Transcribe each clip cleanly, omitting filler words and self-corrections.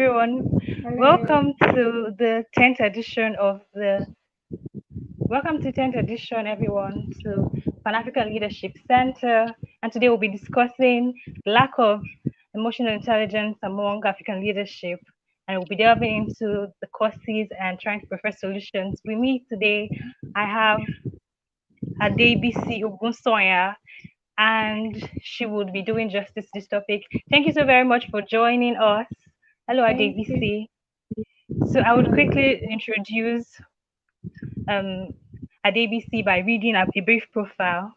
everyone. Hello. Welcome to the 10th edition of the Welcome to 10th edition, everyone, to Pan African Leadership Center. And today we'll be discussing lack of emotional intelligence among African leadership. And we'll be delving into the causes and trying to prefer solutions. With me today, I have Adebisi Ogunsanya, and she would be doing justice to this topic. Thank you so very much for joining us. Hello, Thank you. Adebisi. So I would Hello. quickly introduce um, Adebisi by reading a brief profile,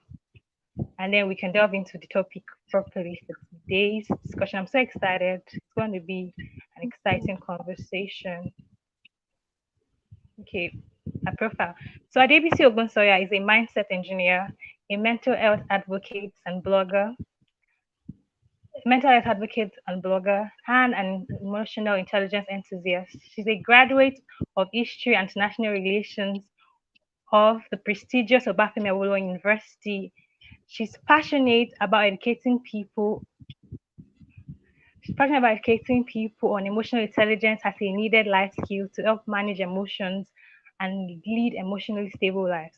and then we can delve into the topic properly for today's discussion. I'm so excited. It's going to be an exciting conversation. Okay, a profile. So Adebisi Ogunsoya is a mindset engineer, a mental health advocate and blogger, and an emotional intelligence enthusiast. She's a graduate of History and International Relations of the prestigious Obafemi Awolowo University. She's passionate about educating people. She's passionate about educating people on emotional intelligence as a needed life skill to help manage emotions and lead emotionally stable lives.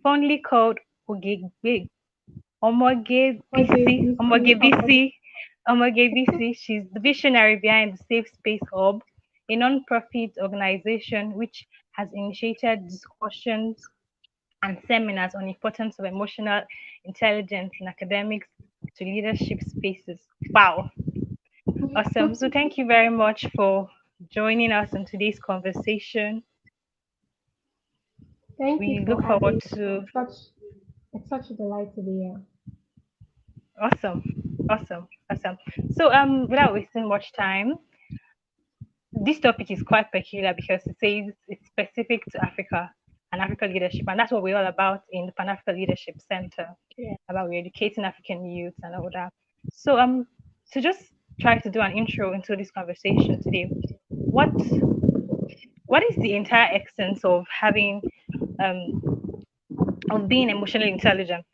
Fondly called Ogegbe, Okay, Omogebisi, BC. Omogebisi, Omogebisi. She's the visionary behind the Safe Space Hub, a non-profit organization which has initiated discussions and seminars on the importance of emotional intelligence in academics to leadership spaces. Wow, awesome. So thank you very much for joining us in today's conversation. Thank you We for look forward having me. to It's such a delight to be here. awesome, awesome. So without wasting much time, this topic is quite peculiar because it says it's specific to Africa and African leadership, and that's what we're all about in the Pan African Leadership Center, Yeah. about we're educating African youth and all that. So to just try to do an intro into this conversation today, what what is the entire essence of having um of being emotionally intelligent?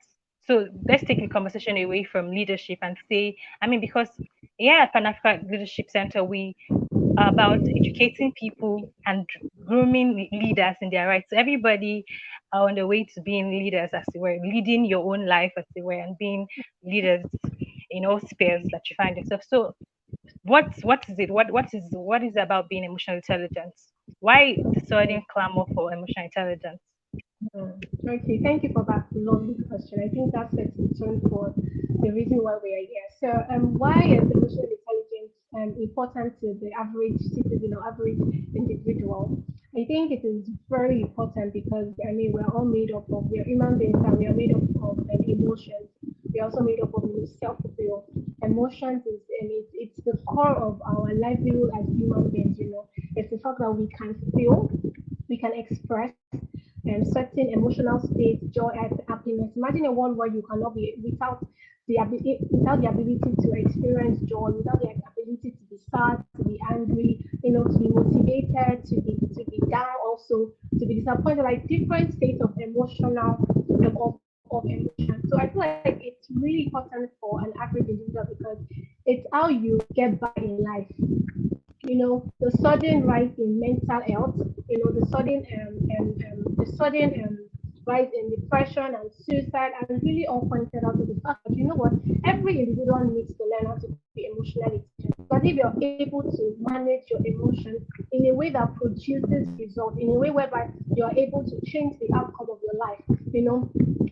So let's take the conversation away from leadership and say, I mean, because yeah, at Pan African Leadership Center, we are about educating people and grooming leaders in their rights. So everybody are on the way to being leaders, as it were, leading your own life, as it were, and being leaders in all spheres that you find yourself. So what is it? What is it about being emotional intelligence? Why the sudden clamor for emotional intelligence? Okay, thank you for that lovely question. I think that sets the tone for the reason why we are here. So, why is emotional intelligence important to the average citizen or average individual? I think it is very important because I mean we're all made up of we're human beings and we are made up of emotions. We're also made up of self-will. Emotions is and it's the core of our livelihood as human beings. It's the fact that we can feel, we can express certain emotional states, joy, and happiness. Imagine a world where you cannot be without the ability to experience joy, without the ability to be sad, to be angry, to be motivated, to be down, also to be disappointed, like different states of of emotion. So I feel like it's really important for an average individual because it's how you get by in life. The sudden rise in mental health, the sudden rise in depression and suicide, and really all pointed out to the fact that every individual needs to learn how to be emotionally intelligent. Because if you're able to manage your emotions in a way that produces results, in a way whereby you're able to change the outcome of your life,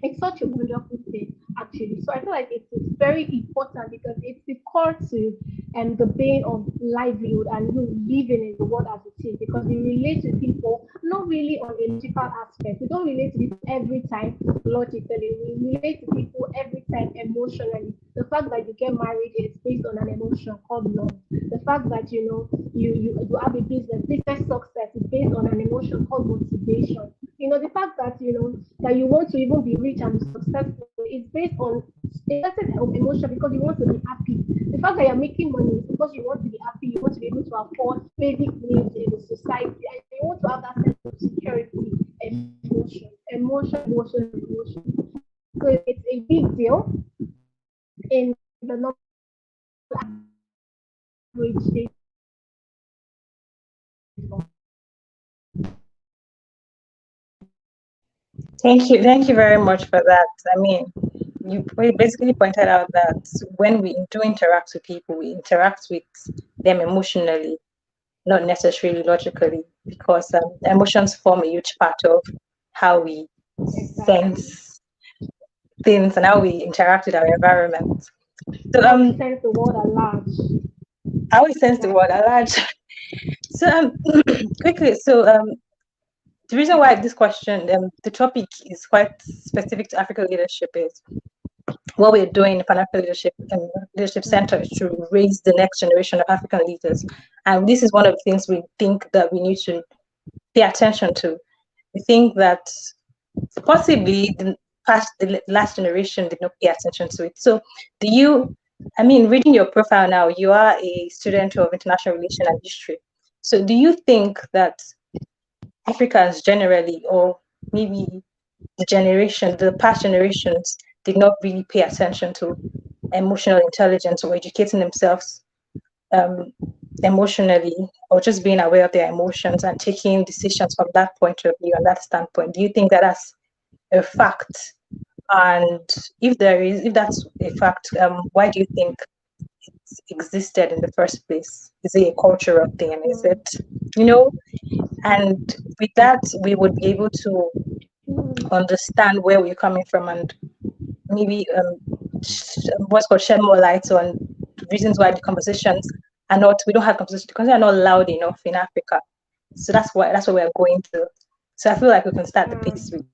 it's such a wonderful thing actually. So I feel like it's very important because it's the core to the bane of livelihood and you living in the world as it is because we relate to people not really on a logical aspect. We don't relate to people every time logically. We relate to people every time emotionally. The fact that you get married is based on an emotion called love. The fact that you have a business success is based on an emotion called motivation. The fact that that you want to even be rich and successful is based on a certain emotion because you want to be happy. The fact that you're making money is because you want to be happy, you want to be able to afford basic needs in the society, and you want to have that sense of security, emotion. So it's a big deal in the normal average day. Thank you very much for that. I mean, you basically pointed out that when we do interact with people, we interact with them emotionally, not necessarily logically, because emotions form a huge part of how we Exactly. sense things and how we interact with our environment. So How we sense the world at large. how we sense the world Exactly. at large. So quickly, so the reason why this question, the topic is quite specific to African leadership is what we're doing in the Pan-African Leadership Center is to raise the next generation of African leaders. And this is one of the things we think that we need to pay attention to. We think that possibly the last generation did not pay attention to it. So do you, I mean, reading your profile now, you are a student of international relations and history. So do you think that Africans generally, or maybe the past generations, did not really pay attention to emotional intelligence or educating themselves um, emotionally, or just being aware of their emotions and taking decisions from that point of view and that standpoint? Do you think that that's a fact? And if that's a fact, why do you think it existed in the first place? Is it a cultural thing? Is Mm. it, you know? And with that, we would be able to Mm. understand where we're coming from and maybe what's called shed more light on reasons why the conversations are not, we don't have conversations because they're not loud enough in Africa. So that's what we're going to. So I feel like we can start the piece with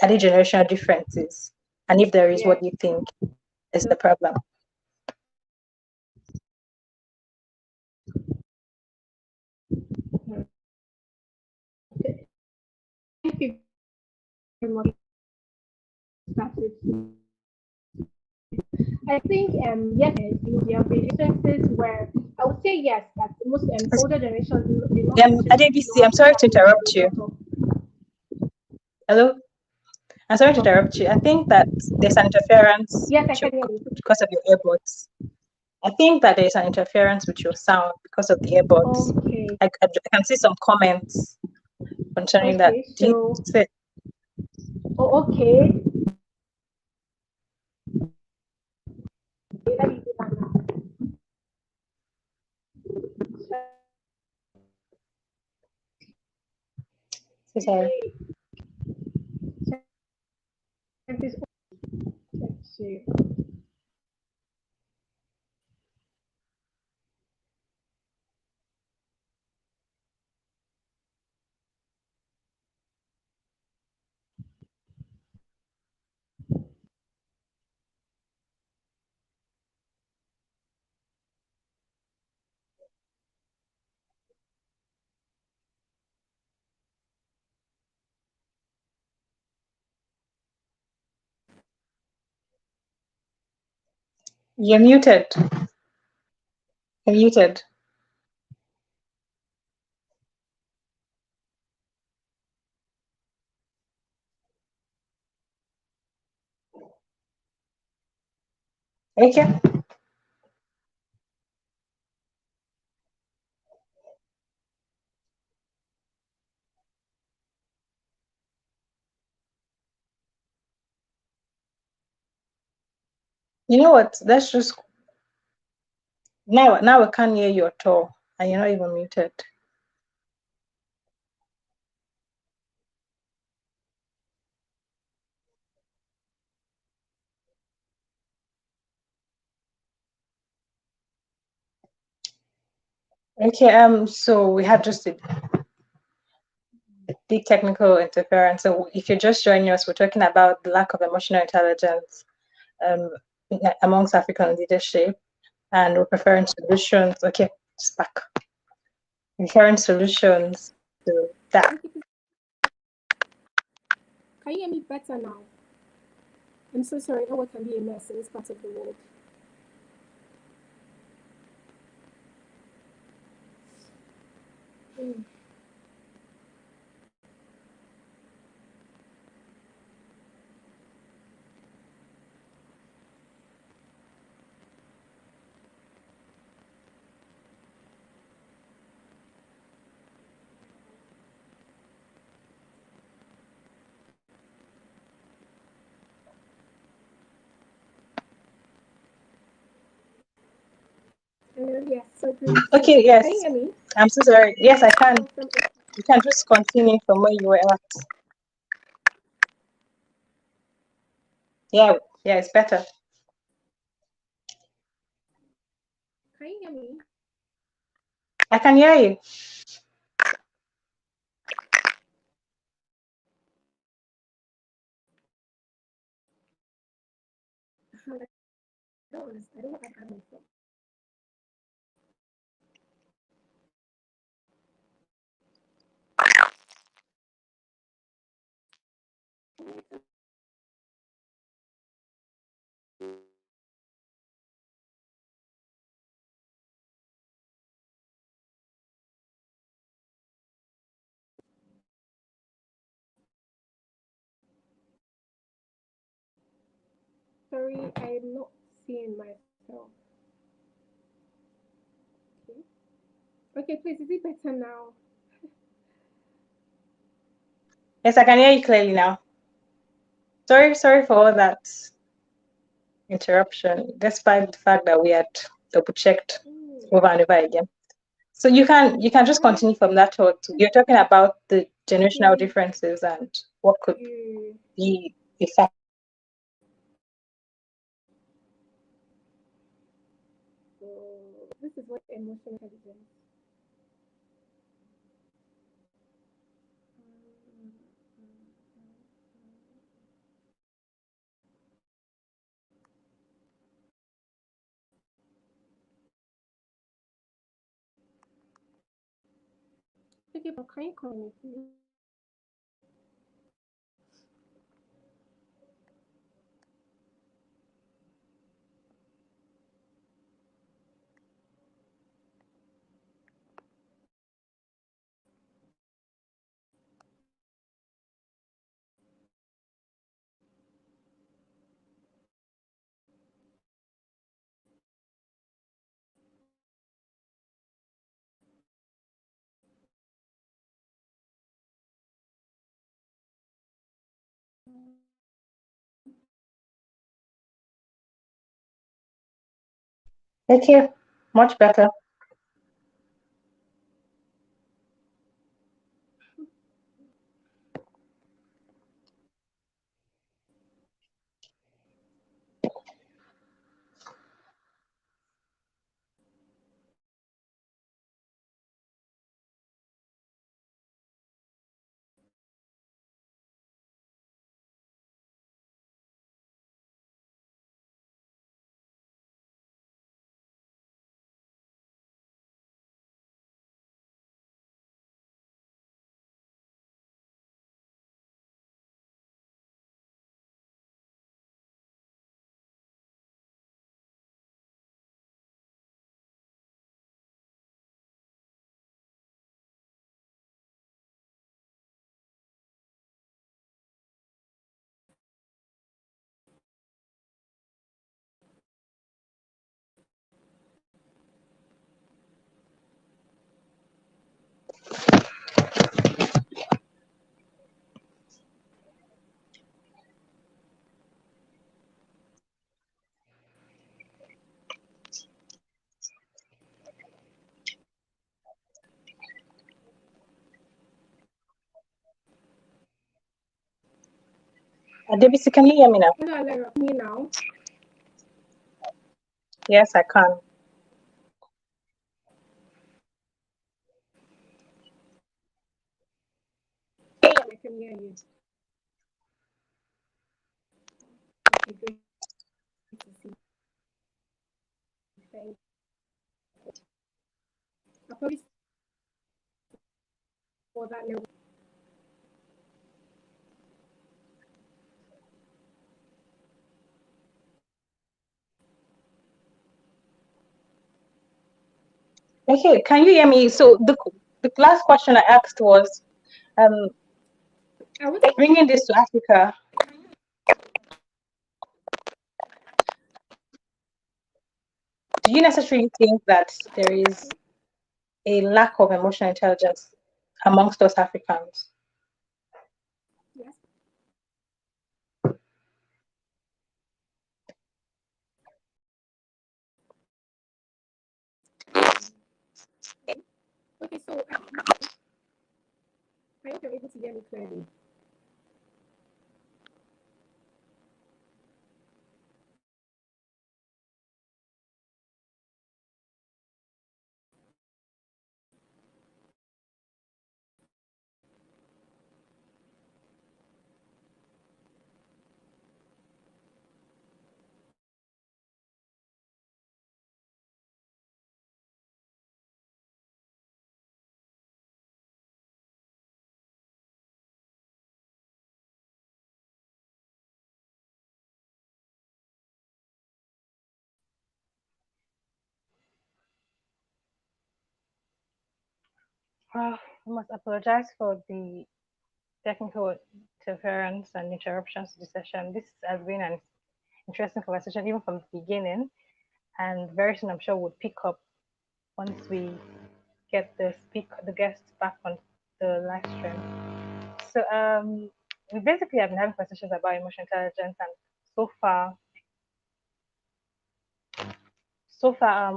are there generational differences? And if there is, Yeah. what do you think is the problem? Thank you very much. I think yes, there have been instances where I would say yes that most older generations do not actually Adebisi, know how I'm to sorry to manage interrupt a you. lot of Hello? I'm sorry to stuff. interrupt you. I think that there's an interference Yes, I with can hear you. because of your earbuds. I think that there's an interference with your sound because of the earbuds. Okay. I can see some comments concerning that. Okay. Do you So, say, okay. Let me do that now. sorry? Let's see. You're muted. You're muted. Okay. You know what? Let's just now I can't hear you at all, and you're not even muted. Okay. So we had just a big technical interference. So if you're just joining us, we're talking about the lack of emotional intelligence um, amongst African leadership, and we're preferring solutions. Okay, it's back. Preferring solutions to that. Can you hear me better now? I'm so sorry. Oh, what can be a mess in this part of the world? Mm. Yes, so good. Okay, Can you yes. hear me? I'm so sorry. Yes, I can. Awesome. You can just continue from where you were at. Yeah, yeah, it's better. Can you hear me? I can hear you. I don't understand. I don't know what I'm having from. Sorry, I'm not seeing myself. Okay. Okay, please, is it better now? Yes, I can hear you clearly now. Sorry for all that interruption, despite the fact that we had double checked Mm. over and over again. So you can just Sorry. continue from that thought. You're talking about the generational Okay. differences and what could You. be a factor. So this is what emotional intelligence. Um, Okay, but can you call me, please? Okay, much better. Adebisi, can you hear me now? Hello, Alera, me now. Yes, I can. I can hear you. Okay, great to see. Thank you. I'll probably for that level. Okay, can you hear me? So the last question I asked was, um, I was bringing this to Africa, do you necessarily think that there is a lack of emotional intelligence amongst us Africans? yes. Okay, so I hope you're able to hear me clearly. I must apologize for the technical interference and interruptions to the session. This has been an interesting conversation, even from the beginning, and very soon I'm sure we'll pick up once we get the guests back on the live stream. So we basically have been having conversations about emotional intelligence, and so far, so far,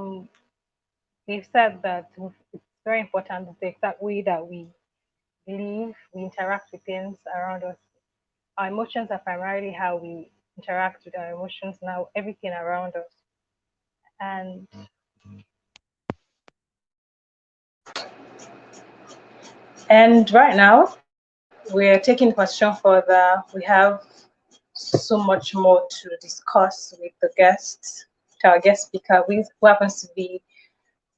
we've said that it's very important the exact way that we live, we interact with things around us. Our emotions are primarily how we interact with our emotions now, everything around us. And And right now, we're taking question further. We have so much more to discuss with the guest, to our guest speaker, who happens to be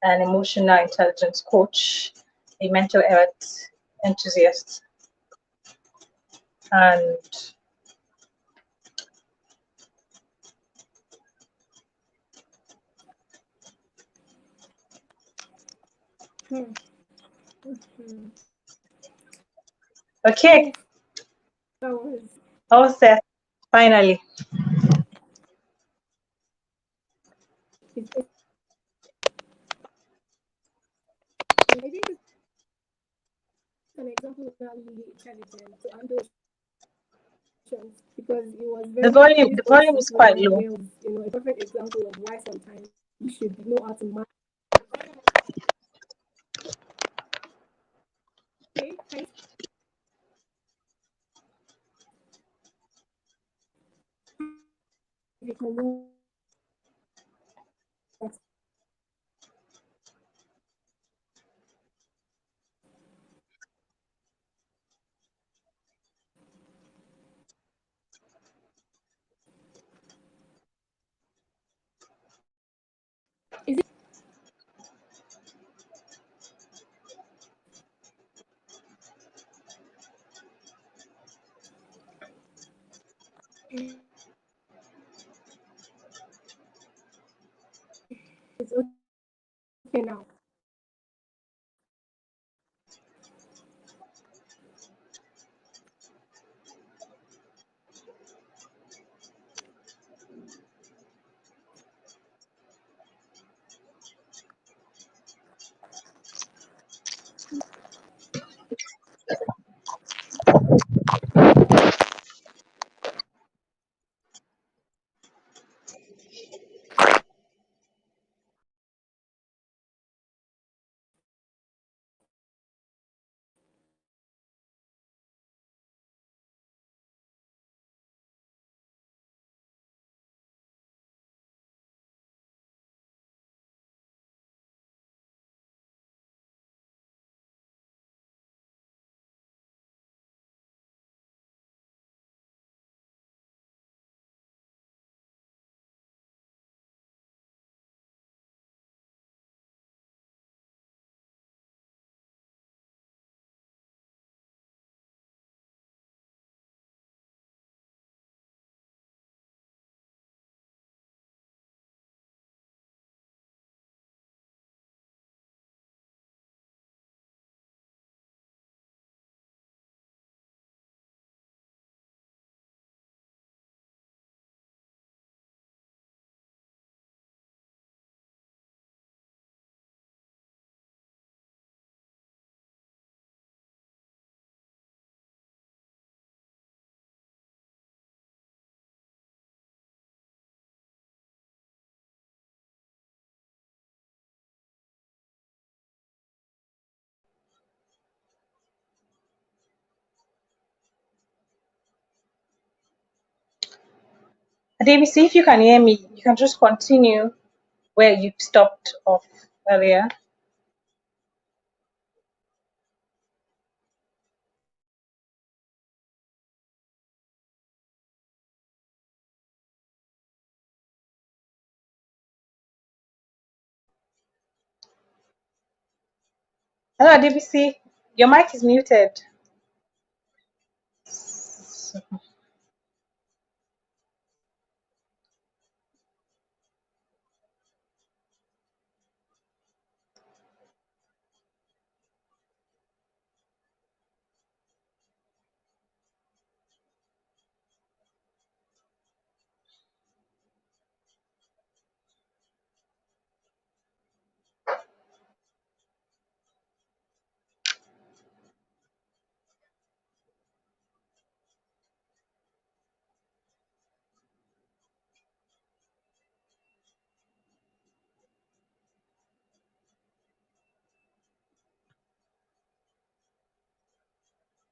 an emotional intelligence coach, a mental health enthusiast, and Hmm. Hmm. okay, Oh, that was. all set. Finally, It's, I think it's an example of how really intelligent to handle emotions because it was very the so volume is simple quite and low. well, a perfect example of why sometimes you should know how to manage. Okay, you can know that. Is it? It's okay now. Adebisi, if you can hear me, you can just continue where you stopped off earlier. Hello, Adebisi. Your mic is muted.